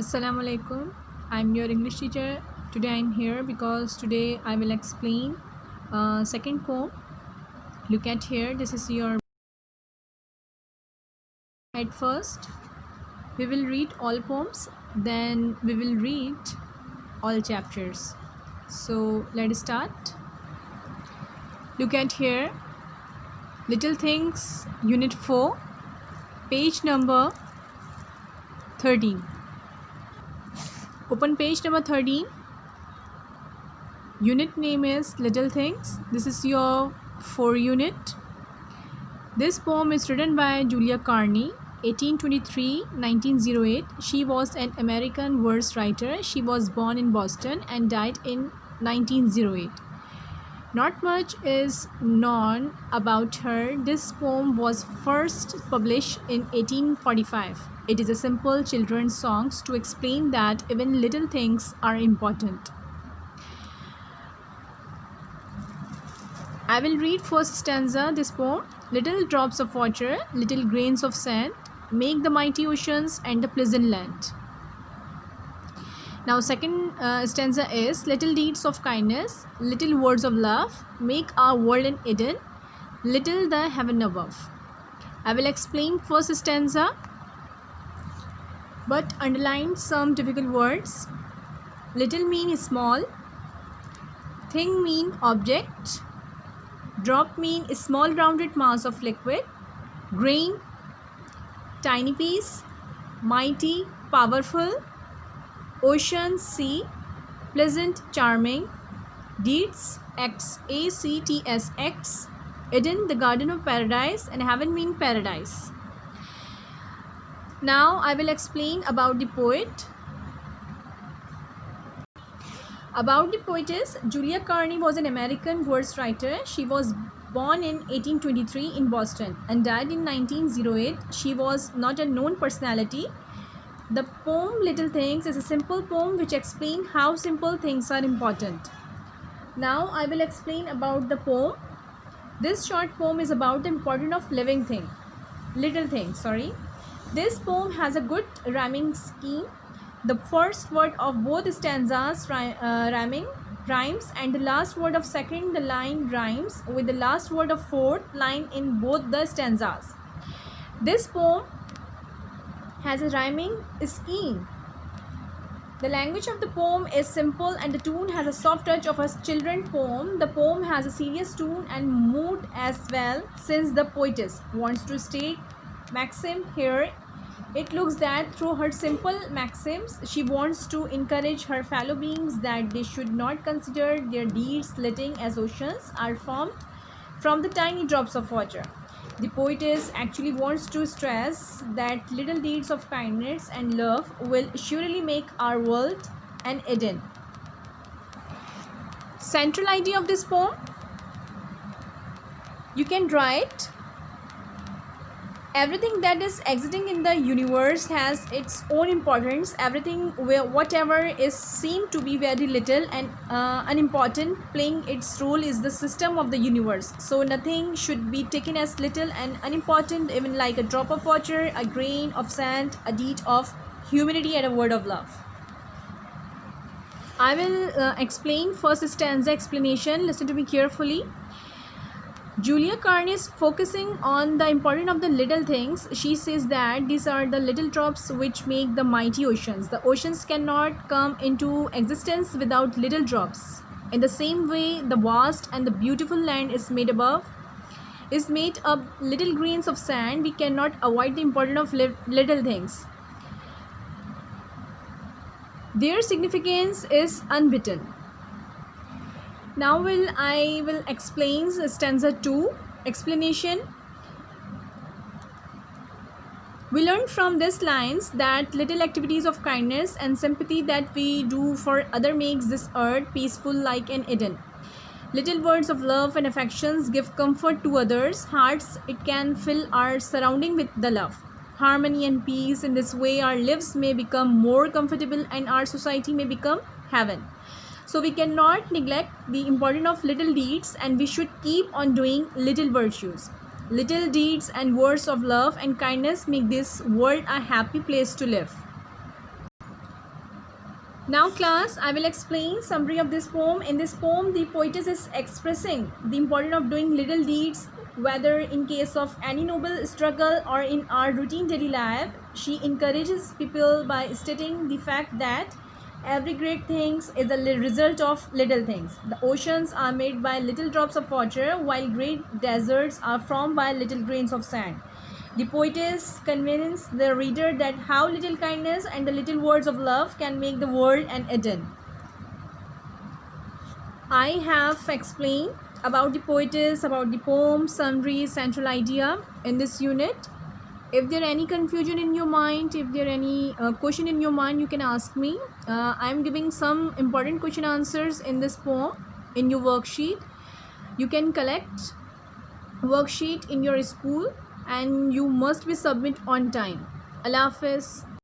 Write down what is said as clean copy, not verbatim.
Assalamu alaikum. I'm your English teacher. Today I'm here because today I will explain second poem. Look at here. This is your at first. We will read all poems. Then we will read all chapters. So let's start. Look at here. Little Things, Unit 4, page number 13. Open page number 13. Unit name is Little Things. This is your 4 unit. This poem is written by Julia Carney, 1823-1908. She was an American verse writer. She was born in Boston and died in 1908. Not much is known about her. This poem was first published in 1845. It is a simple children's song to explain that even little things are important. I will read first stanza this poem. Little drops of water, little grains of sand, make the mighty oceans and the pleasant land. Now second stanza is little deeds of kindness, little words of love, make our world an Eden, little the heaven above. I will explain first stanza but underline some difficult words. Little mean small, thing mean object, drop mean small rounded mass of liquid, grain tiny piece, mighty powerful, ocean sea, pleasant charming, deeds acts, Eden the garden of paradise, and heaven mean paradise. Now I will explain about the poet. About the poetess, Julia Carney was an American verse writer. She was born in 1823 in Boston and died in 1908. She was not a known personality. The poem Little Things is a simple poem which explains how simple things are important. Now I will explain about the poem. This short poem is about the importance of little things. This poem has a good rhyming scheme. The first word of both stanzas rhymes, and the last word of second the line rhymes with the last word of fourth line in both the stanzas. This poem has a rhyming scheme. The language of the poem is simple and the tune has a soft touch of a children's poem. The poem has a serious tune and mood as well. Since the poetess wants to state maxim here, it looks that through her simple maxims, she wants to encourage her fellow beings that they should not consider their deeds little as oceans are formed from the tiny drops of water. The poetess actually wants to stress that little deeds of kindness and love will surely make our world an Eden. Central idea of this poem, you can write everything that is existing in the universe has its own importance. Everything whatever is seen to be very little and unimportant playing its role is the system of the universe. So nothing should be taken as little and unimportant, even like a drop of water, a grain of sand, a deed of humanity and a word of love. I will explain first stanza explanation. Listen to me carefully. Julia Carney is focusing on the importance of the little things. She says that these are the little drops which make the mighty oceans. The oceans cannot come into existence without little drops. In the same way, the vast and the beautiful land is made up little grains of sand. We cannot avoid the importance of little things. Their significance is unbeaten. Now I will explain stanza 2 explanation. We learn from these lines that little activities of kindness and sympathy that we do for other makes this earth peaceful like an Eden. Little words of love and affections give comfort to others' hearts. It can fill our surrounding with the love, harmony and peace. In this way our lives may become more comfortable and our society may become heaven. So we cannot neglect the importance of little deeds and we should keep on doing little virtues. Little deeds and words of love and kindness make this world a happy place to live. Now class, I will explain summary of this poem. In this poem, the poetess is expressing the importance of doing little deeds, whether in case of any noble struggle or in our routine daily life. She encourages people by stating the fact that every great thing is a result of little things. The oceans are made by little drops of water, while great deserts are formed by little grains of sand. The poetess convinces the reader that how little kindness and the little words of love can make the world an Eden. I have explained about the poetess, about the poem, summary, central idea in this unit. If there any confusion in your mind, if there any question in your mind, you can ask me. I am giving some important question answers in this poem in your worksheet. You can collect worksheet in your school and you must be submit on time. Allah Hafiz.